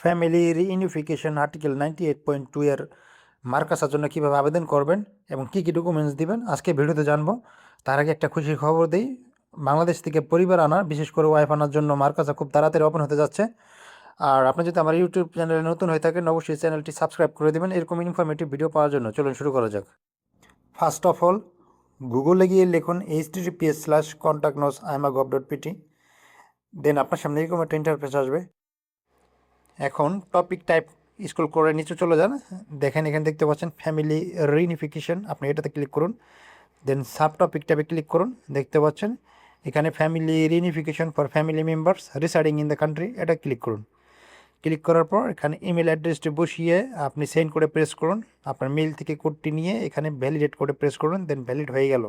Family reunification article 98.2 এর মার্কাসের জন্য কীভাবে আবেদন করবেন এবং কী কী ডকুমেন্টস দিবেন আজকে ভিডিওতে জানবো। তার আগে একটা খুশির খবর দিই, বাংলাদেশ থেকে পরিবার আনা, বিশেষ করে ওয়াইফ আনার জন্য মার্কাসা খুব তাড়াতাড়ি ওপেন হতে যাচ্ছে। আর আপনি যদি আমার ইউটিউব চ্যানেলে নতুন হয়ে থাকেন অবশ্যই চ্যানেলটি সাবস্ক্রাইব করে দেবেন এরকম ইনফরমেটিভ ভিডিও পাওয়ার জন্য। চলুন শুরু করা যাক। ফার্স্ট অফ অল গুগলে গিয়ে লিখুন https://contactnos.ima.gov.pt। দেন আপনার সামনে এরকম একটা ইন্টারফেস আসবে। এখন টপিক টাইপ স্ক্রল করে নিচে চলে যান, দেখেন এখানে দেখতে পাচ্ছেন ফ্যামিলি রিইউনিফিকেশন, আপনি এটাতে ক্লিক করুন। দেন সাব টপিক ট্যাবে ক্লিক করুন, দেখতে পাচ্ছেন এখানে family reunification for family members residing in the country, এটা ক্লিক করুন। ক্লিক করার পর এখানে ইমেল অ্যাড্রেসটি বসিয়ে আপনি সেন্ড করে প্রেস করুন। আপনার মেল থেকে কোডটি নিয়ে এখানে ভ্যালিডেট করে প্রেস করুন, দেন ভ্যালিড হয়ে গেল।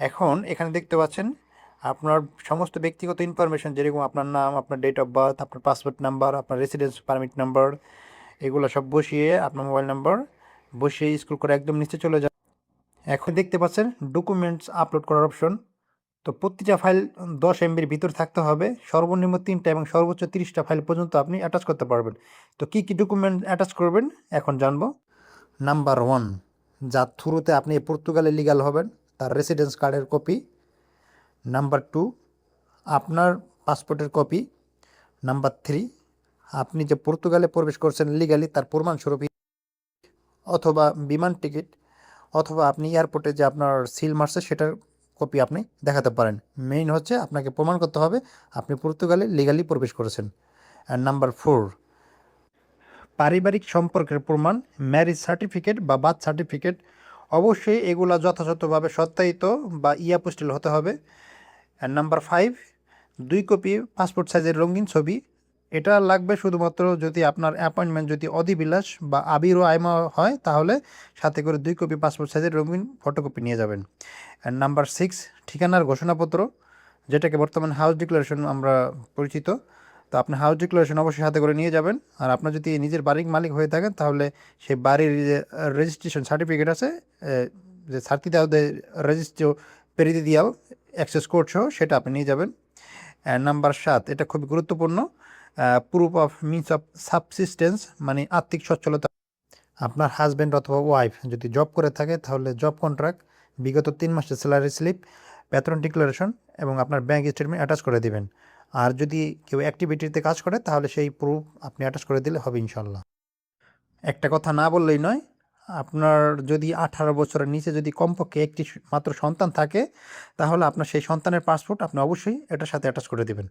এখন এখানে দেখতে পাচ্ছেন আপনার সমস্ত ব্যক্তিগত ইনফরমেশন, যেরকম আপনার নাম, আপনার ডেট অফ বার্থ, আপনার পাসপোর্ট নাম্বার, আপনার রেসিডেন্স পারমিট নাম্বার, এগুলো সব বসিয়ে আপনার মোবাইল নাম্বার বসিয়ে স্ক্রল করে একদম নিচে চলে যান। এখন দেখতে পাচ্ছেন ডকুমেন্টস আপলোড করার অপশন। তো প্রতিটা ফাইল 10 MBর ভিতর থাকতে হবে, সর্বনিম্ন 3টা এবং সর্বোচ্চ 30টা ফাইল পর্যন্ত আপনি অ্যাটাচ করতে পারবেন। তো কী কী ডকুমেন্ট অ্যাটাচ করবেন এখন জানবো। নাম্বার 1, যার থ্রুতে আপনি পর্তুগালে লিগ্যাল হবেন তার রেসিডেন্স কার্ডের কপি। নাম্বার 2, আপনার পাসপোর্টের কপি। নাম্বার 3, আপনি যে পর্তুগালে প্রবেশ করছেন লিগালি তার প্রমাণস্বরূপ, অথবা বিমান টিকিট, অথবা আপনি এয়ারপোর্টে যে আপনার সিল মারছে সেটার কপি আপনি দেখাতে পারেন। মেইন হচ্ছে আপনাকে প্রমাণ করতে হবে আপনি পর্তুগালে লিগালি প্রবেশ করেছেন। অ্যান্ড নাম্বার 4, পারিবারিক সম্পর্কের প্রমাণ, ম্যারেজ সার্টিফিকেট বা বার্থ সার্টিফিকেট। অবশ্যই এগুলা যথাযথভাবে সত্যায়িত বা ইয়াপোস্টিল হতে হবে। অ্যান্ড নাম্বার 5, 2 কপি পাসপোর্ট সাইজের রঙিন ছবি। এটা লাগবে শুধুমাত্র যদি আপনার অ্যাপয়েন্টমেন্ট যদি অদিবিলাস বা আবির ও আইমা হয়, তাহলে সাথে করে 2 কপি পাসপোর্ট সাইজের রঙিন ফটোকপি নিয়ে যাবেন। অ্যান্ড নাম্বার 6, ঠিকানার ঘোষণাপত্র, যেটাকে বর্তমানে হাউস ডিক্লারেশন আমরা পরিচিত। তো আপনি হাউস ডিক্লারেশন অবশ্যই হাতে করে নিয়ে যাবেন। আর আপনার যদি নিজের বাড়ির মালিক হয়ে থাকেন তাহলে সেই বাড়ির যে রেজিস্ট্রেশন সার্টিফিকেট আছে, যে সার্টিদাও রেজিস্ট্রি পেরিদি দিয়াও অ্যাক্সেস কোড সহ, সেটা আপনি নিয়ে যাবেন। নাম্বার 7, এটা খুবই গুরুত্বপূর্ণ, proof of means of subsistence, মানে আর্থিক সচ্ছলতা। আপনার হাজব্যান্ড অথবা ওয়াইফ যদি জব করে থাকে তাহলে জব কন্ট্রাক্ট, বিগত 3 মাসের স্যালারি স্লিপ, বেতন ডিক্লারেশন এবং আপনার ব্যাঙ্ক স্টেটমেন্ট অ্যাটাচ করে দিবেন। আর যদি কেউ অ্যাক্টিভিটিতে কাজ করে তাহলে সেই প্রুফ আপনি অ্যাটাচ করে দিলে হবে ইনশাল্লাহ। একটা কথা না বললেই নয়, আপনার যদি 18 বছরের নিচে যদি কমপক্ষে একটি মাত্র সন্তান থাকে তাহলে আপনার সেই সন্তানের পাসপোর্ট আপনি অবশ্যই এটার সাথে অ্যাটাচ করে দেবেন।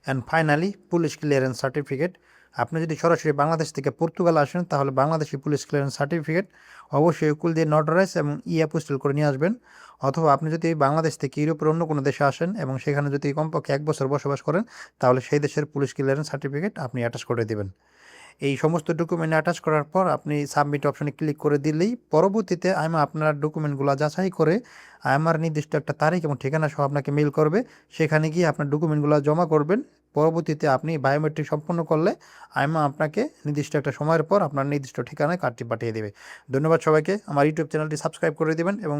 And finally police clearance certificate. আপনি যদি সরাসরি বাংলাদেশ থেকে পর্তুগাল আসেন তাহলে বাংলাদেশি পুলিশ ক্লিয়ারেন্স সার্টিফিকেট অবশ্যই উকিল দিয়ে নোটারাইজ এবং অ্যাপোস্টিল করে নিয়ে আসবেন। অথবা আপনি যদি বাংলাদেশ থেকে ইউরোপের অন্য কোনো দেশে আসেন এবং সেখানে যদি কমপক্ষে 1 বছর বসবাস করেন তাহলে সেই দেশের পুলিশ ক্লিয়ারেন্স সার্টিফিকেট আপনি অ্যাটাচ করে দেবেন। এই সমস্ত ডকুমেন্ট অ্যাটাচ করার পর আপনি সাবমিট অপশনে ক্লিক করে দিলেই পরবর্তীতে আইমা আপনার ডকুমেন্টগুলো যাচাই করে আইমার নির্দিষ্ট একটা তারিখ এবং ঠিকানা সহ আপনাকে মেল করবে। সেখানে গিয়ে আপনার ডকুমেন্টগুলো জমা করবেন। পরবর্তীতে আপনি বায়োমেট্রিক সম্পন্ন করলে আইমা আপনাকে নির্দিষ্ট একটা সময়ের পর আপনার নির্দিষ্ট ঠিকানায় কার্ডটি পাঠিয়ে দেবে। ধন্যবাদ সবাইকে। আমার ইউটিউব চ্যানেলটি সাবস্ক্রাইব করে দেবেন এবং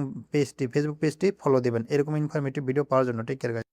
ফেসবুক পেজটি ফলো দেবেন এরকম ইনফরমেটিভ ভিডিও পাওয়ার জন্য। Take care guys.